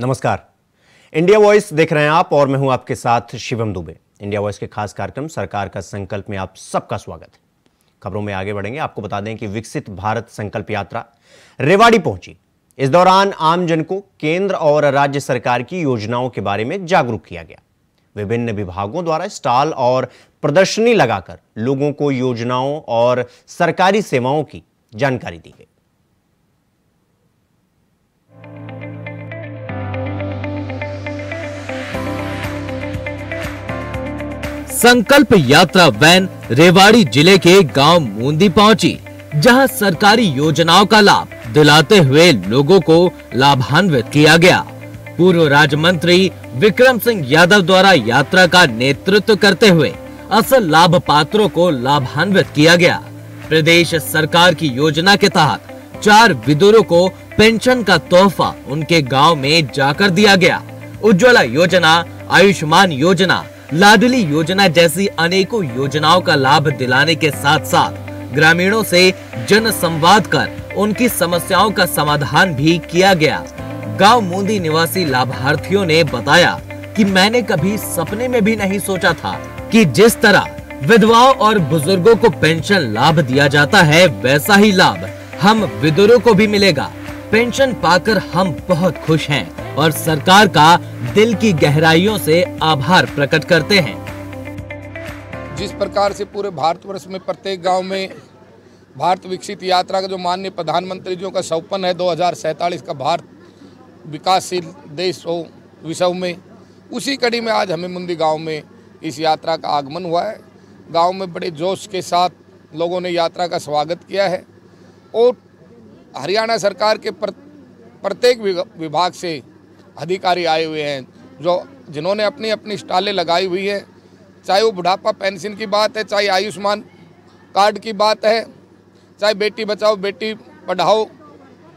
नमस्कार। India voice देख रहे हैं आप और मैं हूं आपके साथ शिवम दुबे। इंडिया वॉइस के खास कार्यक्रम सरकार का संकल्प में आप सबका स्वागत है। खबरों में आगे बढ़ेंगे। आपको बता दें कि विकसित भारत संकल्प यात्रा रेवाड़ी पहुंची। इस दौरान आमजन को केंद्र और राज्य सरकार की योजनाओं के बारे में जागरूक किया गया। विभिन्न विभागों द्वारा स्टॉल और प्रदर्शनी लगाकर लोगों को योजनाओं और सरकारी सेवाओं की जानकारी दी गई। संकल्प यात्रा वैन रेवाड़ी जिले के गांव मूंदी पहुंची, जहां सरकारी योजनाओं का लाभ दिलाते हुए लोगों को लाभान्वित किया गया। पूर्व राज्य मंत्री विक्रम सिंह यादव द्वारा यात्रा का नेतृत्व करते हुए असल लाभ पात्रों को लाभान्वित किया गया। प्रदेश सरकार की योजना के तहत 4 विधुरों को पेंशन का तोहफा उनके गांव में जाकर दिया गया। उज्ज्वला योजना, आयुष्मान योजना, लाडली योजना जैसी अनेकों योजनाओं का लाभ दिलाने के साथ साथ ग्रामीणों से जन संवाद कर उनकी समस्याओं का समाधान भी किया गया। गांव मूंदी निवासी लाभार्थियों ने बताया कि मैंने कभी सपने में भी नहीं सोचा था कि जिस तरह विधवाओं और बुजुर्गों को पेंशन लाभ दिया जाता है, वैसा ही लाभ हम विधुरों को भी मिलेगा। पेंशन पाकर हम बहुत खुश हैं और सरकार का दिल की गहराइयों से आभार प्रकट करते हैं। जिस प्रकार से पूरे भारतवर्ष में प्रत्येक गांव में भारत विकसित यात्रा का जो माननीय प्रधानमंत्री जी का सपन है 2047 का भारत विकासशील देश हो विश्व में, उसी कड़ी में आज हमें मूंदी गांव में इस यात्रा का आगमन हुआ है। गांव में बड़े जोश के साथ लोगों ने यात्रा का स्वागत किया है और हरियाणा सरकार के प्रत्येक विभाग से अधिकारी आए हुए हैं जिन्होंने अपनी अपनी स्टॉलें लगाई हुई हैं। चाहे वो बुढ़ापा पेंशन की बात है, चाहे आयुष्मान कार्ड की बात है, चाहे बेटी बचाओ बेटी पढ़ाओ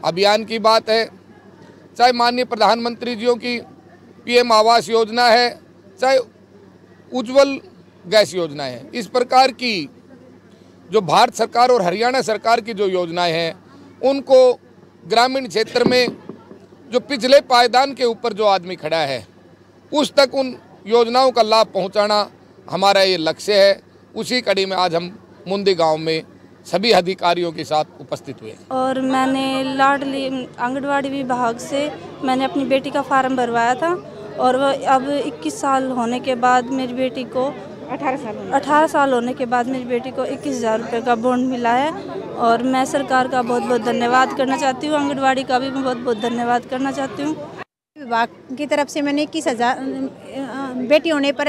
अभियान की बात है, चाहे माननीय प्रधानमंत्री जियों की पीएम आवास योजना है, चाहे उज्ज्वल गैस योजना है। इस प्रकार की जो भारत सरकार और हरियाणा सरकार की जो योजनाएं हैं, उनको ग्रामीण क्षेत्र में जो पिछले पायदान के ऊपर जो आदमी खड़ा है, उस तक उन योजनाओं का लाभ पहुंचाना हमारा ये लक्ष्य है। उसी कड़ी में आज हम मूंदी गांव में सभी अधिकारियों के साथ उपस्थित हुए और मैंने लाडली आंगनवाड़ी विभाग से मैंने अपनी बेटी का फार्म भरवाया था और अब 21 साल होने के बाद मेरी बेटी को 18 साल होने के बाद मेरी बेटी को 21,000 रुपये का बॉन्ड मिला है और मैं सरकार का बहुत बहुत धन्यवाद करना चाहती हूँ। आंगनवाड़ी का भी मैं बहुत बहुत धन्यवाद करना चाहती हूँ। विभाग की तरफ से मैंने 21,000 बेटी होने पर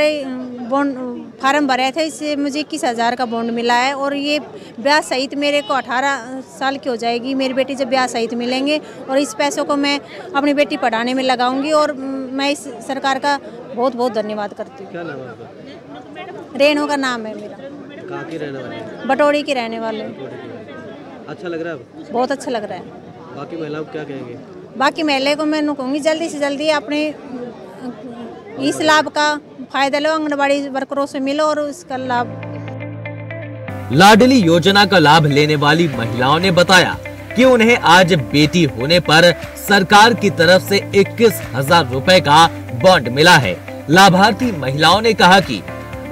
बॉन्ड फार्म भरे थे, इससे मुझे 21,000 का बॉन्ड मिला है और ये ब्याज सहित मेरे को 18 साल की हो जाएगी मेरी बेटी जब ब्याज सहित मिलेंगे और इस पैसों को मैं अपनी बेटी पढ़ाने में लगाऊंगी और मैं इस सरकार का बहुत बहुत धन्यवाद करती हूँ। क्या नाम है आपका? रेणु का नाम है मेरा। कहाँ की रहने वाली? बटोड़ी की रहने वाले। अच्छा लग रहा है? बहुत अच्छा लग रहा है। बाकी महिलाओं को क्या कहेंगे? बाकी महिला को मैं कहूँगी जल्दी से जल्दी अपने इस लाभ का फायदा लो, आंगनबाड़ी वर्करों से मिलो और इसका लाभ। लाडली योजना का लाभ लेने वाली महिलाओं ने बताया कि उन्हें आज बेटी होने पर सरकार की तरफ से 21,000 रुपए का बॉन्ड मिला है। लाभार्थी महिलाओं ने कहा कि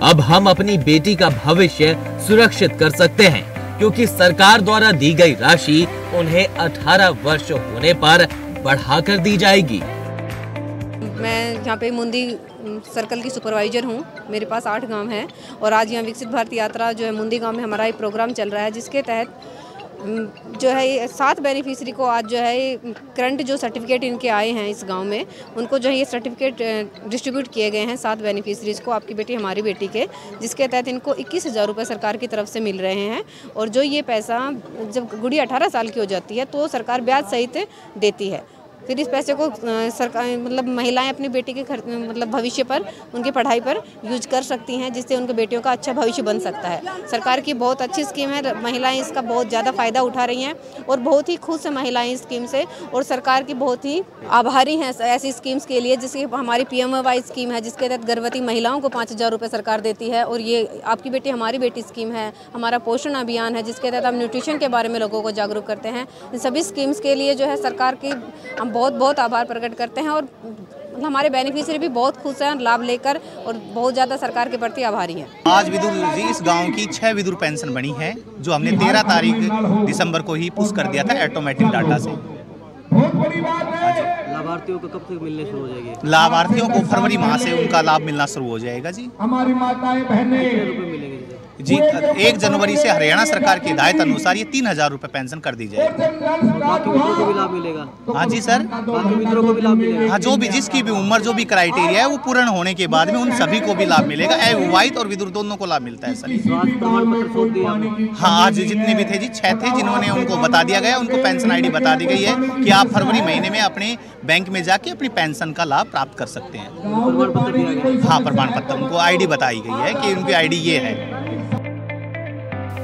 अब हम अपनी बेटी का भविष्य सुरक्षित कर सकते हैं क्योंकि सरकार द्वारा दी गई राशि उन्हें 18 वर्ष होने पर बढ़ाकर दी जाएगी। मैं यहाँ पे मूंदी सर्कल की सुपरवाइजर हूँ। मेरे पास 8 गांव हैं और आज यहाँ विकसित भारत यात्रा जो है मूंदी गांव में हमारा एक प्रोग्राम चल रहा है, जिसके तहत जो है 7 बेनिफिशरी को आज जो है करंट जो सर्टिफिकेट इनके आए हैं इस गांव में, उनको जो है ये सर्टिफिकेट डिस्ट्रीब्यूट किए गए हैं 7 बेनिफिशरीज को, आपकी बेटी हमारी बेटी के, जिसके तहत इनको 21,000 रुपये सरकार की तरफ से मिल रहे हैं। और जो ये पैसा जब गुड़िया 18 साल की हो जाती है तो सरकार ब्याज सहित देती है। फिर इस पैसे को सरकार मतलब महिलाएं अपनी बेटी के मतलब भविष्य पर, उनकी पढ़ाई पर यूज कर सकती हैं, जिससे उनके बेटियों का अच्छा भविष्य बन सकता है। सरकार की बहुत अच्छी स्कीम है, महिलाएं इसका बहुत ज़्यादा फ़ायदा उठा रही हैं और बहुत ही खुश हैं महिलाएं इस स्कीम से और सरकार की बहुत ही आभारी हैं ऐसी स्कीम्स के लिए। जैसे हमारी PMY स्कीम है, जिसके तहत गर्भवती महिलाओं को 5,000 रुपये सरकार देती है, और ये आपकी बेटी हमारी बेटी स्कीम है। हमारा पोषण अभियान है, जिसके तहत हम न्यूट्रिशन के बारे में लोगों को जागरूक करते हैं। इन सभी स्कीम्स के लिए जो है सरकार की हम बहुत बहुत आभार प्रकट करते हैं और हमारे बेनिफिशियरी भी बहुत खुश हैं लाभ लेकर और बहुत ज़्यादा सरकार के प्रति आभारी हैं। आज विदुर जी इस गांव की 6 विदुर पेंशन बनी है जो हमने 13 तारीख दिसंबर को ही पुश कर दिया था ऑटोमेटिक डाटा से। लाभार्थियों को कब तक मिलने शुरू हो जाएगी? लाभार्थियों को फरवरी माह से उनका लाभ मिलना शुरू हो जाएगा जी। हमारी माताएं बहनें कितने रुपए मिलेंगे जी? 1 जनवरी से हरियाणा सरकार की हिदायत अनुसार ये 3000 रुपए पेंशन कर दी जाएगी। बाकी मित्रों को भी लाभ मिलेगा? हाँ जी सर, बाकी मित्रों को भी लाभ मिलेगा? हाँ, जो भी जिसकी भी उम्र जो भी क्राइटेरिया है वो पूर्ण होने के बाद में उन सभी को भी लाभ मिलेगा। अविवाहित और विधुर दोनों को लाभ मिलता है सर। स्वास्थ्य प्रमाण पत्र सौंप दिया आपने? हाँ, आज जितने भी थे जी 6 थे जिन्होंने उनको बता दिया गया, उनको पेंशन आईडी बता दी गई है कि आप फरवरी महीने में अपने बैंक में जाके अपनी पेंशन का लाभ प्राप्त कर सकते हैं। प्रमाण पत्र दिया गया? हाँ, प्रमाण पत्र उनको आईडी बताई गई है कि उनकी आईडी ये है।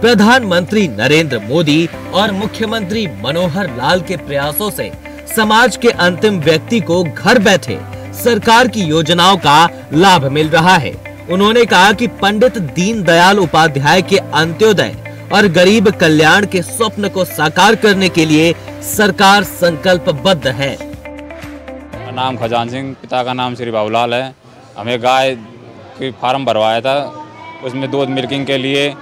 प्रधानमंत्री नरेंद्र मोदी और मुख्यमंत्री मनोहर लाल के प्रयासों से समाज के अंतिम व्यक्ति को घर बैठे सरकार की योजनाओं का लाभ मिल रहा है। उन्होंने कहा कि पंडित दीनदयाल उपाध्याय के अंत्योदय और गरीब कल्याण के स्वप्न को साकार करने के लिए सरकार संकल्पबद्ध है। नाम खजान सिंह, पिता का नाम श्री बाबूलाल है। हमें गाय की फार्म भरवाया था, उसमें दूध मिल्किंग के लिए।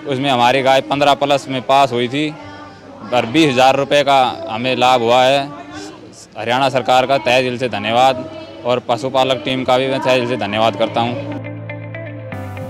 उसमें हमारी गाय 15+ में पास हुई थी और 20,000 रुपये का हमें लाभ हुआ है। हरियाणा सरकार का तहे दिल से धन्यवाद और पशुपालक टीम का भी मैं तहे दिल से धन्यवाद करता हूँ।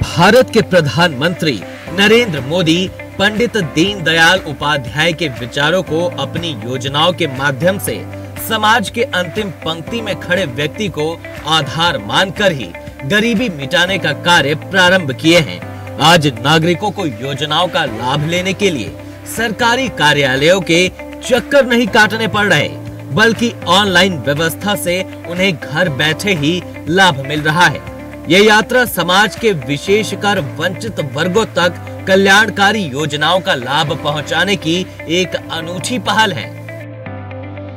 भारत के प्रधानमंत्री नरेंद्र मोदी पंडित दीनदयाल उपाध्याय के विचारों को अपनी योजनाओं के माध्यम से समाज के अंतिम पंक्ति में खड़े व्यक्ति को आधार मानकर ही गरीबी मिटाने का कार्य प्रारंभ किए हैं। आज नागरिकों को योजनाओं का लाभ लेने के लिए सरकारी कार्यालयों के चक्कर नहीं काटने पड़ रहे, बल्कि ऑनलाइन व्यवस्था से उन्हें घर बैठे ही लाभ मिल रहा है। ये यात्रा समाज के विशेषकर वंचित वर्गों तक कल्याणकारी योजनाओं का लाभ पहुंचाने की एक अनूठी पहल है।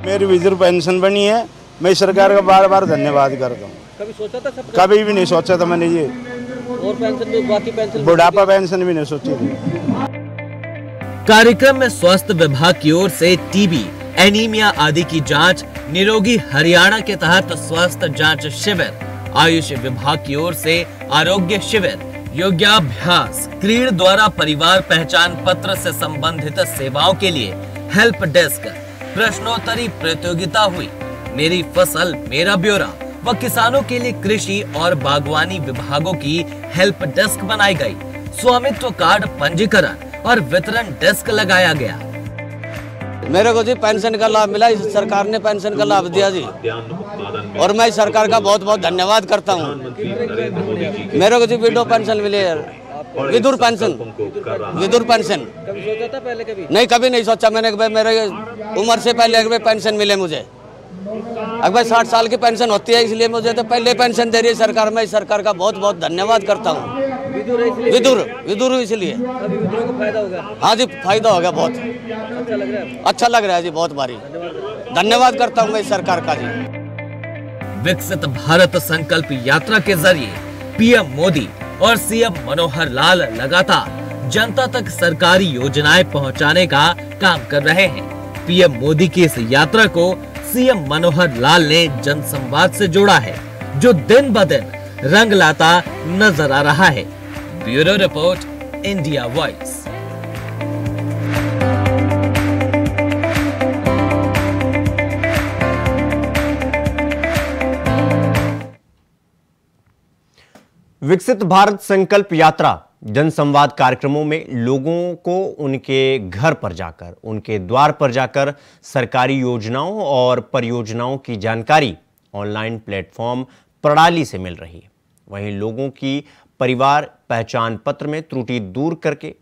मेरी विधुर पेंशन बनी है, मैं सरकार का बार बार धन्यवाद करता हूँ। कभी सोचा था? कभी भी नहीं सोचा था मैंने ये। और पेंशन भी, बाकी पेंशन, बुढ़ापा पेंशन भी नहीं सोची थी। कार्यक्रम में स्वास्थ्य विभाग की ओर से टीबी, एनीमिया आदि की जांच, निरोगी हरियाणा के तहत स्वास्थ्य जांच शिविर, आयुष विभाग की ओर से आरोग्य शिविर, योगाभ्यास, क्रीड़ द्वारा परिवार पहचान पत्र से संबंधित सेवाओं के लिए हेल्प डेस्क, प्रश्नोत्तरी प्रतियोगिता हुई, मेरी फसल मेरा ब्यौरा व किसानों के लिए कृषि और बागवानी विभागों की हेल्प डेस्क बनाई गई। स्वामित्व कार्ड पंजीकरण और वितरण डेस्क लगाया गया। मेरे को जी पेंशन का लाभ मिला, इस सरकार ने पेंशन का लाभ दिया जी और मैं सरकार का बहुत बहुत धन्यवाद करता हूँ। मेरे को जी विडो पेंशन मिली है, विधुर पेंशन। विधुर पेंशन कभी सोचा था पहले? कभी नहीं, कभी नहीं सोचा मैंने कि मेरे उम्र से पहले एक पेंशन मिले मुझे। अब भाई 60 साल की पेंशन होती है, इसलिए मुझे तो पहले पेंशन दे रही है सरकार। मैं सरकार का बहुत बहुत धन्यवाद करता हूँ। विधुर इसलिए को फायदा होगा? हाँ जी, फायदा होगा बहुत। अच्छा लग रहा है? अच्छा लग रहा है जी, बहुत भारी धन्यवाद करता हूँ मैं सरकार का जी। विकसित भारत संकल्प यात्रा के जरिए पीएम मोदी और सीएम मनोहर लाल लगातार जनता तक सरकारी योजनाएं पहुंचाने का काम कर रहे हैं। पीएम मोदी की इस यात्रा को सीएम मनोहर लाल ने जनसंवाद से जोड़ा है, जो दिन ब दिन रंग लाता नजर आ रहा है। Bureau report, India voice. विकसित भारत संकल्प यात्रा जनसंवाद कार्यक्रमों में लोगों को उनके घर पर जाकर, उनके द्वार पर जाकर सरकारी योजनाओं और परियोजनाओं की जानकारी ऑनलाइन प्लेटफॉर्म प्रणाली से मिल रही है। वहीं लोगों की परिवार पहचान पत्र में त्रुटि दूर करके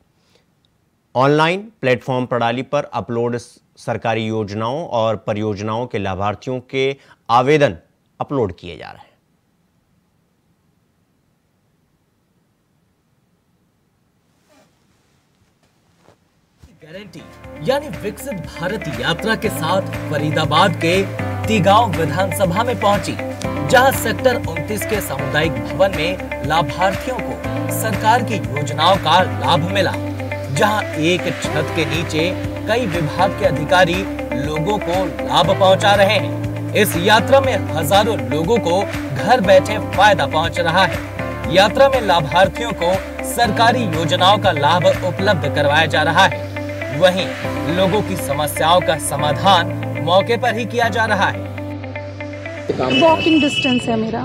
ऑनलाइन प्लेटफॉर्म प्रणाली पर अपलोड सरकारी योजनाओं और परियोजनाओं के लाभार्थियों के आवेदन अपलोड किए जा रहे हैं। गारंटी यानी विकसित भारत यात्रा के साथ फरीदाबाद के तिगांव विधानसभा में पहुंची, जहां सेक्टर 29 के सामुदायिक भवन में लाभार्थियों को सरकार की योजनाओं का लाभ मिला, जहां एक छत के नीचे कई विभाग के अधिकारी लोगों को लाभ पहुंचा रहे हैं। इस यात्रा में हजारों लोगों को घर बैठे फायदा पहुंच रहा है। यात्रा में लाभार्थियों को सरकारी योजनाओं का लाभ उपलब्ध करवाया जा रहा है। वहीं लोगों की समस्याओं का समाधान मौके पर ही किया जा रहा है। वॉकिंग डिस्टेंस है मेरा,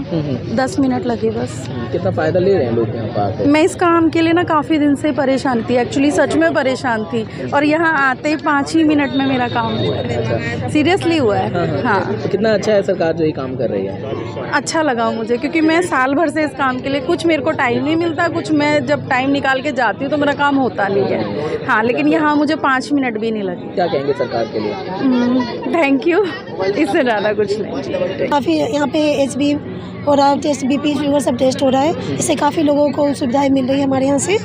10 मिनट लगे बस। कितना फायदा ले रहे हैं लोग यहाँ पर? मैं इस काम के लिए ना काफ़ी दिन से परेशान थी, एक्चुअली सच में परेशान थी, और यहाँ आते ही 5 ही मिनट में मेरा काम हुआ है। सीरियसली हुआ है। हाँ। तो कितना अच्छा है सरकार जो ये काम कर रही है? अच्छा लगा मुझे, क्योंकि मैं साल भर से इस काम के लिए, कुछ मेरे को टाइम नहीं मिलता, कुछ मैं जब टाइम निकाल के जाती हूँ तो मेरा काम होता नहीं है। हाँ, लेकिन यहाँ मुझे 5 मिनट भी नहीं लगे। क्या कहेंगे सरकार के लिए? थैंक यू, इससे ज़्यादा कुछ नहीं। काफ़ी यहाँ पे HB हो रहा है, टेस्ट BP शुगर सब टेस्ट हो रहा है, इससे काफ़ी लोगों को सुविधाएं मिल रही है हमारे यहाँ से।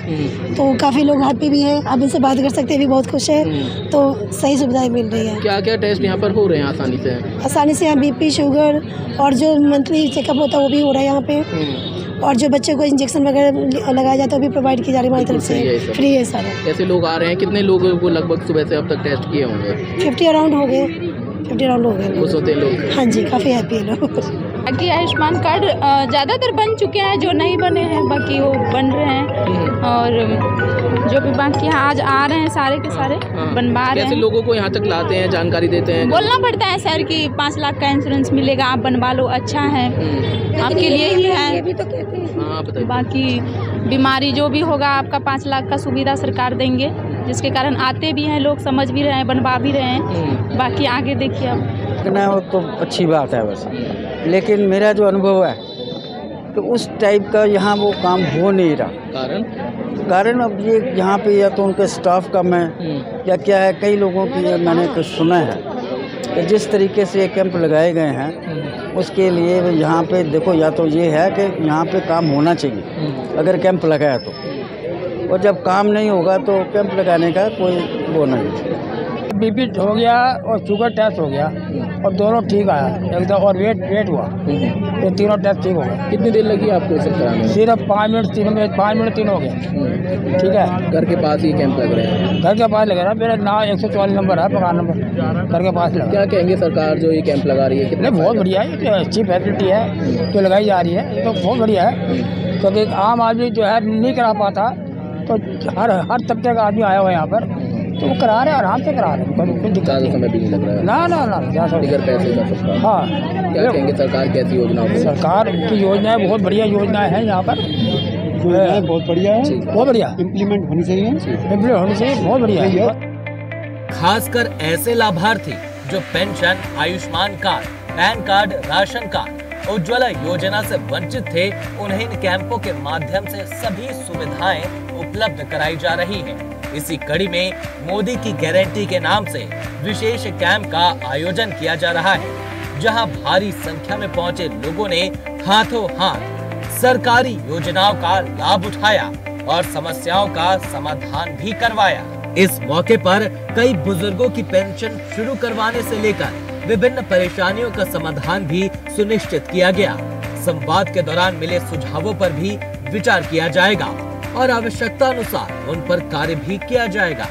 तो काफ़ी लोग हैप्पी भी हैं, आप इनसे बात कर सकते हैं, भी बहुत खुश है। तो सही सुविधाएं मिल रही है। क्या क्या टेस्ट यहाँ पर हो रहे हैं आसानी से? आसानी से यहाँ BP शुगर और जो मंथली चेकअप होता है वो भी हो रहा है यहाँ पे, और जो बच्चे को इंजेक्शन वगैरह लगाया जाता है वो भी प्रोवाइड की जा रही है हमारी तरफ से, फ्री है सारा। कैसे लोग आ रहे हैं? कितने लोगों को लगभग सुबह से अब तक टेस्ट किए होंगे? 50 अराउंड हो गए, 50 राउंड हो गए। खुश होते हैं लोग? हाँ जी, काफ़ी हैप्पी है लोग। बाकी आयुष्मान कार्ड ज़्यादातर बन चुके हैं, जो नहीं बने हैं बाकी वो बन रहे हैं, और जो भी बाकी आज आ रहे हैं सारे के सारे बनवा रहे हैं। कैसे लोगों को यहाँ तक लाते हैं, जानकारी देते हैं? बोलना पड़ता है सर कि 5 लाख का इंश्योरेंस मिलेगा, आप बनवा लो, अच्छा है आपके लिए ही है। ये भी तो कहते हैं। बाकी बीमारी जो भी होगा आपका 5 लाख का सुविधा सरकार देंगे, जिसके कारण आते भी हैं लोग, समझ भी रहे हैं, बनवा भी रहे हैं। बाकी आगे देखिए अब ना हो तो अच्छी बात है बस, लेकिन मेरा जो अनुभव है तो उस टाइप का यहाँ वो काम हो नहीं रहा। कारण अब ये यहाँ पे या तो उनके स्टाफ कम है या क्या है। कई लोगों की मैंने कुछ सुना है कि जिस तरीके से ये कैंप लगाए गए हैं उसके लिए यहाँ पे देखो, या तो ये है कि यहाँ पे काम होना चाहिए अगर कैंप लगाया तो, और जब काम नहीं होगा तो कैंप लगाने का कोई वो नहीं। BP हो गया और शुगर टेस्ट हो गया और दोनों ठीक आया एकदम, और वेट हुआ, तो तीनों टेस्ट ठीक हो गए। कितनी देर लगी आपको ये सब कराने में? सिर्फ 5 मिनट 3 हो गए। ठीक है, घर के पास ही कैंप लग रहे हैं? घर के पास लग रहा है, मेरा नाम 144 नंबर है, पगार नंबर, घर के पास लगा। क्या कहेंगे सरकार जो ये कैंप लगा रही है? कितने बहुत बढ़िया है, ये अच्छी फैसिलिटी है जो लगाई जा रही है, ये तो बहुत बढ़िया है। क्योंकि आम आदमी जो है नहीं करा पाता, तो हर तबके का आदमी आया हुआ है यहाँ पर, तो वो करा रहे हैं, आराम से करा रहे हैं, कोई दिक्कत समय भी नहीं लग रहा है। ना बगैर पैसे का सबका। हाँ, क्या कहेंगे सरकार कैसी योजना? सरकार की योजनाएं बहुत बढ़िया योजनाएं हैं यहाँ पर, बहुत बढ़िया है, बहुत बढ़िया इम्प्लीमेंट होनी चाहिए, बहुत बढ़िया है। खासकर ऐसे लाभार्थी जो pension, Ayushman card, pan card, ration card, Ujjwala योजना से वंचित थे, उन्हें इन कैंपों के माध्यम से सभी सुविधाएं उपलब्ध कराई जा रही हैं। इसी कड़ी में मोदी की गारंटी के नाम से विशेष कैंप का आयोजन किया जा रहा है, जहां भारी संख्या में पहुंचे लोगों ने हाथों हाथ सरकारी योजनाओं का लाभ उठाया और समस्याओं का समाधान भी करवाया। इस मौके पर कई बुजुर्गों की पेंशन शुरू करवाने से लेकर विभिन्न परेशानियों का समाधान भी सुनिश्चित किया गया। संवाद के दौरान मिले सुझावों पर भी विचार किया जाएगा और आवश्यकता अनुसार उन पर कार्य भी किया जाएगा।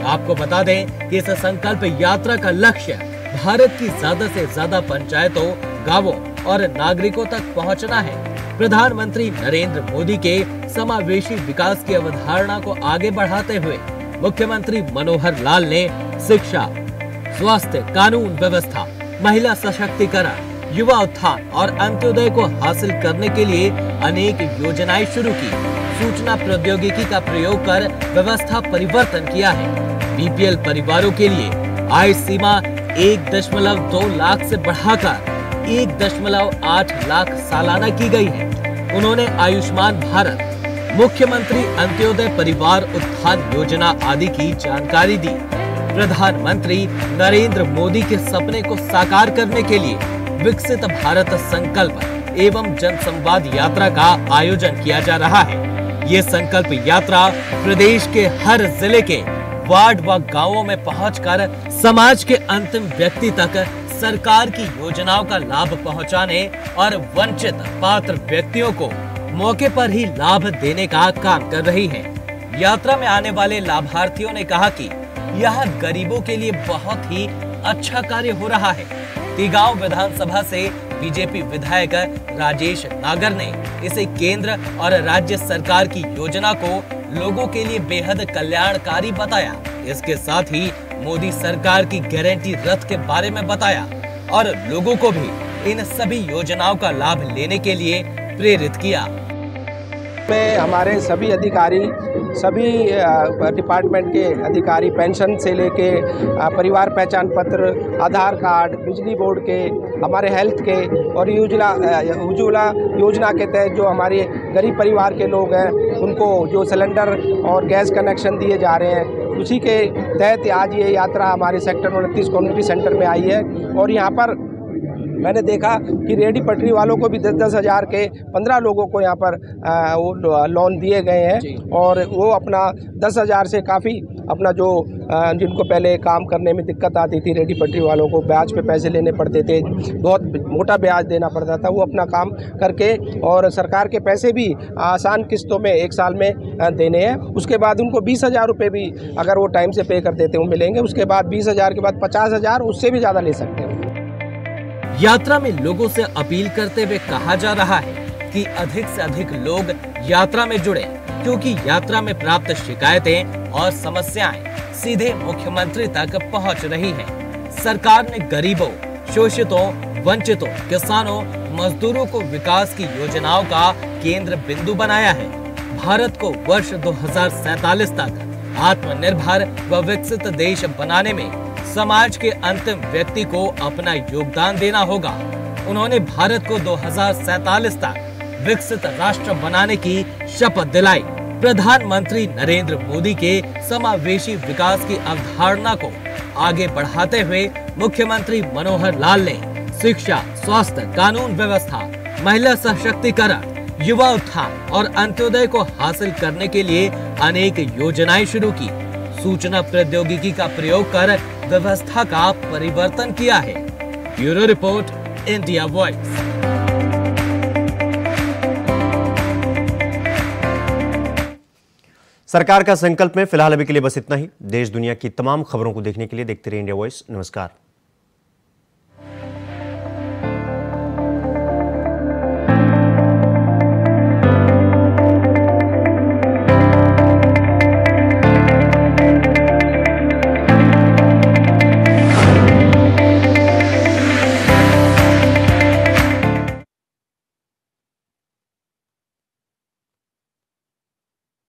आपको बता दें कि इस संकल्प यात्रा का लक्ष्य भारत की ज्यादा से ज्यादा पंचायतों, गांवों और नागरिकों तक पहुंचना है। प्रधानमंत्री नरेंद्र मोदी के समावेशी विकास की अवधारणा को आगे बढ़ाते हुए मुख्यमंत्री मनोहर लाल ने शिक्षा, स्वास्थ्य, कानून व्यवस्था, महिला सशक्तिकरण, युवा उत्थान और अंत्योदय को हासिल करने के लिए अनेक योजनाएं शुरू की। सूचना प्रौद्योगिकी का प्रयोग कर व्यवस्था परिवर्तन किया है। BPL परिवारों के लिए आय सीमा 1.2 लाख से बढ़ाकर 1.8 लाख सालाना की गई है। उन्होंने आयुष्मान भारत, मुख्यमंत्री अंत्योदय परिवार उत्थान योजना आदि की जानकारी दी। प्रधानमंत्री नरेंद्र मोदी के सपने को साकार करने के लिए विकसित भारत संकल्प एवं जन संवाद यात्रा का आयोजन किया जा रहा है। ये संकल्प यात्रा प्रदेश के हर जिले के वार्ड व गांवों में पहुंचकर समाज के अंतिम व्यक्ति तक सरकार की योजनाओं का लाभ पहुंचाने और वंचित पात्र व्यक्तियों को मौके पर ही लाभ देने का काम कर रही है। यात्रा में आने वाले लाभार्थियों ने कहा कि यह गरीबों के लिए बहुत ही अच्छा कार्य हो रहा है। कि गांव विधानसभा से बीजेपी विधायक राजेश नागर ने इसे केंद्र और राज्य सरकार की योजना को लोगों के लिए बेहद कल्याणकारी बताया। इसके साथ ही मोदी सरकार की गारंटी रथ के बारे में बताया और लोगों को भी इन सभी योजनाओं का लाभ लेने के लिए प्रेरित किया। में हमारे सभी अधिकारी, सभी डिपार्टमेंट के अधिकारी, पेंशन से लेके परिवार पहचान पत्र, आधार कार्ड, बिजली बोर्ड के, हमारे हेल्थ के और उज्ज्वला योजना के तहत जो हमारे गरीब परिवार के लोग हैं उनको जो सिलेंडर और गैस कनेक्शन दिए जा रहे हैं, उसी के तहत आज ये यात्रा हमारे सेक्टर 29 कम्युनिटी सेंटर में आई है। और यहाँ पर मैंने देखा कि रेहड़ी पटरी वालों को भी 10-10 हज़ार के 15 लोगों को यहाँ पर वो लोन दिए गए हैं और वो अपना 10 हज़ार से काफ़ी अपना जो जिनको पहले काम करने में दिक्कत आती थी, रेहड़ी पटरी वालों को ब्याज पे पैसे लेने पड़ते थे, बहुत मोटा ब्याज देना पड़ता था, वो अपना काम करके और सरकार के पैसे भी आसान किस्तों में 1 साल में देने हैं। उसके बाद उनको 20,000 रुपये भी अगर वो टाइम से पे कर देते हैं वो मिलेंगे। उसके बाद 20,000 के बाद 50,000, उससे भी ज़्यादा ले सकते हैं। यात्रा में लोगों से अपील करते हुए कहा जा रहा है कि अधिक से अधिक लोग यात्रा में जुड़े, क्योंकि यात्रा में प्राप्त शिकायतें और समस्याएं सीधे मुख्यमंत्री तक पहुंच रही हैं। सरकार ने गरीबों, शोषितों, वंचितों, किसानों, मजदूरों को विकास की योजनाओं का केंद्र बिंदु बनाया है। भारत को वर्ष 2047 तक आत्मनिर्भर व विकसित देश बनाने में समाज के अंतिम व्यक्ति को अपना योगदान देना होगा। उन्होंने भारत को 2047 तक विकसित राष्ट्र बनाने की शपथ दिलाई। प्रधानमंत्री नरेंद्र मोदी के समावेशी विकास की अवधारणा को आगे बढ़ाते हुए मुख्यमंत्री मनोहर लाल ने शिक्षा, स्वास्थ्य, कानून व्यवस्था, महिला सशक्तिकरण, युवा उत्थान और अंत्योदय को हासिल करने के लिए अनेक योजनाएं शुरू की। सूचना प्रौद्योगिकी का प्रयोग कर व्यवस्था का परिवर्तन किया है। Bureau report, India voice. सरकार का संकल्प में फिलहाल अभी के लिए बस इतना ही। देश दुनिया की तमाम खबरों को देखने के लिए देखते रहिए इंडिया वॉइस। नमस्कार।